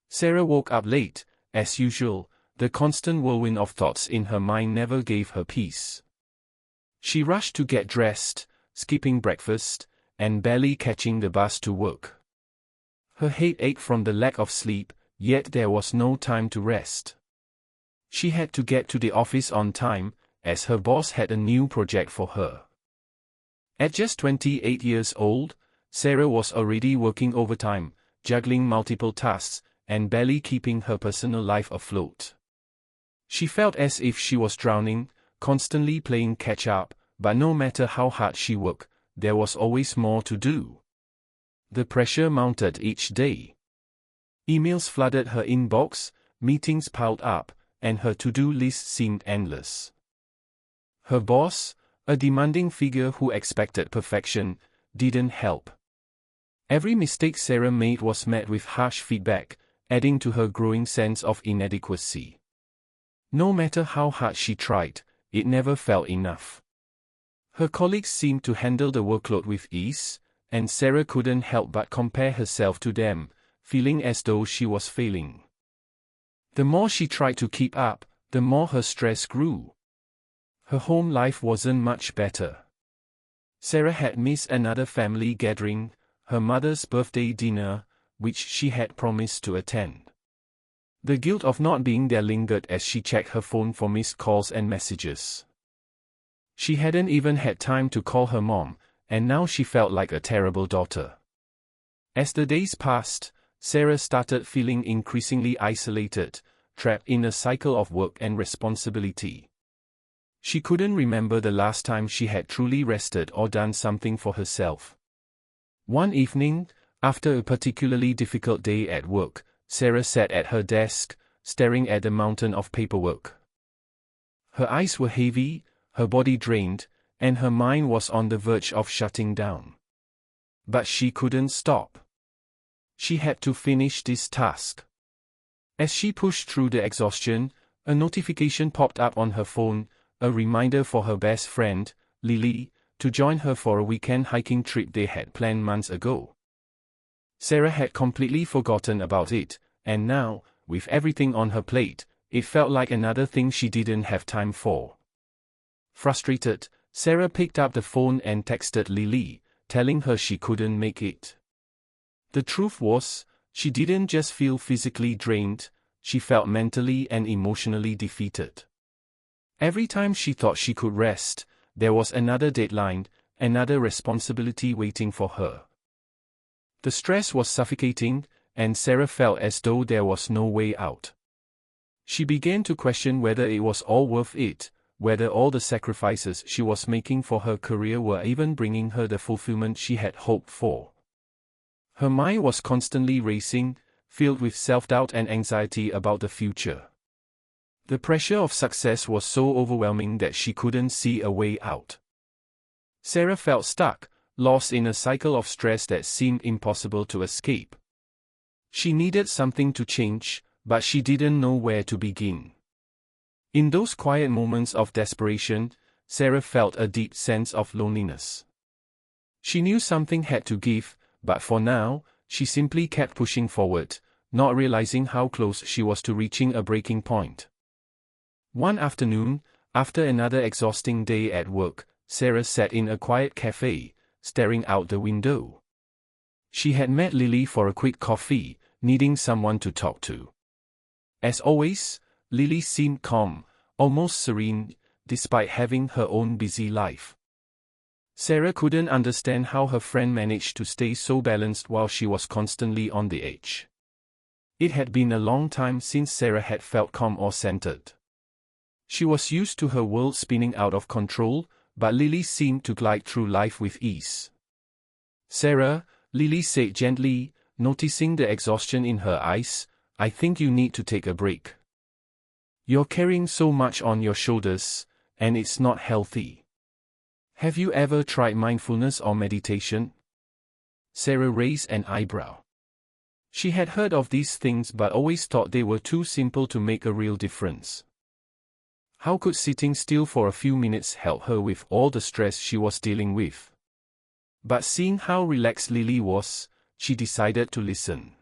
Sarah woke up late, as usual. The constant whirlwind of thoughts in her mind never gave her peace. She rushed to get dressed, skipping breakfast, and barely catching the bus to work. Her head ached from the lack of sleep, yet there was no time to rest. She had to get to the office on time, as her boss had a new project for her. At just 28 years old, Sarah was already working overtime, juggling multiple tasks, and barely keeping her personal life afloat. She felt as if she was drowning, constantly playing catch-up, but no matter how hard she worked, there was always more to do. The pressure mounted each day. Emails flooded her inbox, meetings piled up, and her to-do list seemed endless. Her boss, a demanding figure who expected perfection, didn't help. Every mistake Sarah made was met with harsh feedback, adding to her growing sense of inadequacy. No matter how hard she tried, it never felt enough. Her colleagues seemed to handle the workload with ease, and Sarah couldn't help but compare herself to them, feeling as though she was failing. The more she tried to keep up, the more her stress grew. Her home life wasn't much better. Sarah had missed another family gathering, her mother's birthday dinner, which she had promised to attend. The guilt of not being there lingered as she checked her phone for missed calls and messages. She hadn't even had time to call her mom, and now she felt like a terrible daughter. As the days passed, Sarah started feeling increasingly isolated, trapped in a cycle of work and responsibility. She couldn't remember the last time she had truly rested or done something for herself. One evening, after a particularly difficult day at work, Sarah sat at her desk, staring at the mountain of paperwork. Her eyes were heavy, her body drained, and her mind was on the verge of shutting down. But she couldn't stop. She had to finish this task. As she pushed through the exhaustion, a notification popped up on her phone, a reminder for her best friend, Lily, to join her for a weekend hiking trip they had planned months ago. Sarah had completely forgotten about it, and now, with everything on her plate, it felt like another thing she didn't have time for. Frustrated, Sarah picked up the phone and texted Lily, telling her she couldn't make it. The truth was, she didn't just feel physically drained, she felt mentally and emotionally defeated. Every time she thought she could rest, there was another deadline, another responsibility waiting for her. The stress was suffocating, and Sarah felt as though there was no way out. She began to question whether it was all worth it, whether all the sacrifices she was making for her career were even bringing her the fulfillment she had hoped for. Her mind was constantly racing, filled with self-doubt and anxiety about the future. The pressure of success was so overwhelming that she couldn't see a way out. Sarah felt stuck, lost in a cycle of stress that seemed impossible to escape. She needed something to change, but she didn't know where to begin. In those quiet moments of desperation, Sarah felt a deep sense of loneliness. She knew something had to give, but for now, she simply kept pushing forward, not realizing how close she was to reaching a breaking point. One afternoon, after another exhausting day at work, Sarah sat in a quiet cafe, staring out the window. She had met Lily for a quick coffee, needing someone to talk to. As always, Lily seemed calm, almost serene, despite having her own busy life. Sarah couldn't understand how her friend managed to stay so balanced while she was constantly on the edge. It had been a long time since Sarah had felt calm or centered. She was used to her world spinning out of control, but Lily seemed to glide through life with ease. "Sarah," Lily said gently, noticing the exhaustion in her eyes, "I think you need to take a break. You're carrying so much on your shoulders, and it's not healthy. Have you ever tried mindfulness or meditation?" Sarah raised an eyebrow. She had heard of these things but always thought they were too simple to make a real difference. How could sitting still for a few minutes help her with all the stress she was dealing with? But seeing how relaxed Lily was, she decided to listen.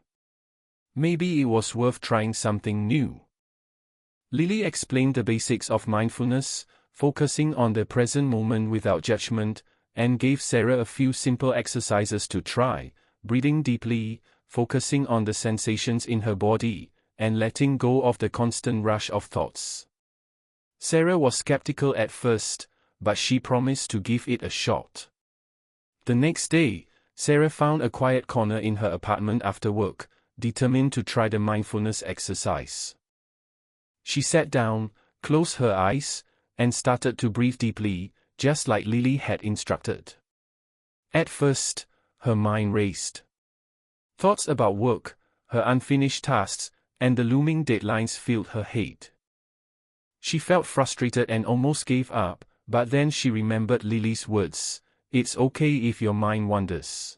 Maybe it was worth trying something new. Lily explained the basics of mindfulness, focusing on the present moment without judgment, and gave Sarah a few simple exercises to try: breathing deeply, focusing on the sensations in her body, and letting go of the constant rush of thoughts. Sarah was skeptical at first, but she promised to give it a shot. The next day, Sarah found a quiet corner in her apartment after work, determined to try the mindfulness exercise. She sat down, closed her eyes, and started to breathe deeply, just like Lily had instructed. At first, her mind raced. Thoughts about work, her unfinished tasks, and the looming deadlines filled her head. She felt frustrated and almost gave up, but then she remembered Lily's words: "It's okay if your mind wanders.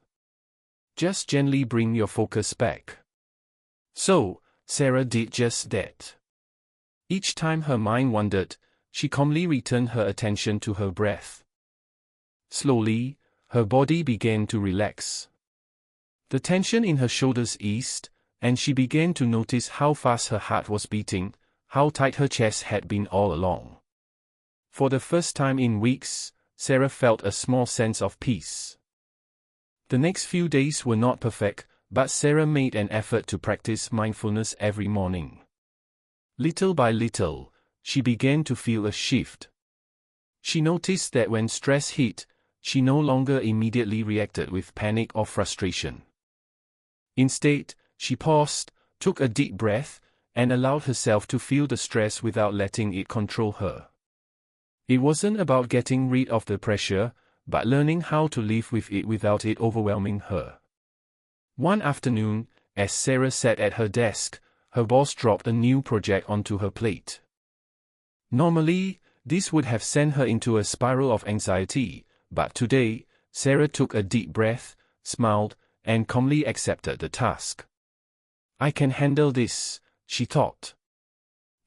Just gently bring your focus back." So, Sarah did just that. Each time her mind wandered, she calmly returned her attention to her breath. Slowly, her body began to relax. The tension in her shoulders eased, and she began to notice how fast her heart was beating, how tight her chest had been all along. For the first time in weeks, Sarah felt a small sense of peace. The next few days were not perfect, but Sarah made an effort to practice mindfulness every morning. Little by little, she began to feel a shift. She noticed that when stress hit, she no longer immediately reacted with panic or frustration. Instead, she paused, took a deep breath, and allowed herself to feel the stress without letting it control her. It wasn't about getting rid of the pressure, but learning how to live with it without it overwhelming her. One afternoon, as Sarah sat at her desk, her boss dropped a new project onto her plate. Normally, this would have sent her into a spiral of anxiety, but today, Sarah took a deep breath, smiled, and calmly accepted the task. "I can handle this," she thought.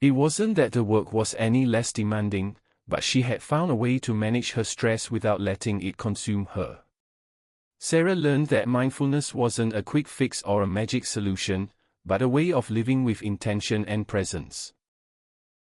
It wasn't that the work was any less demanding, but she had found a way to manage her stress without letting it consume her. Sarah learned that mindfulness wasn't a quick fix or a magic solution, but a way of living with intention and presence.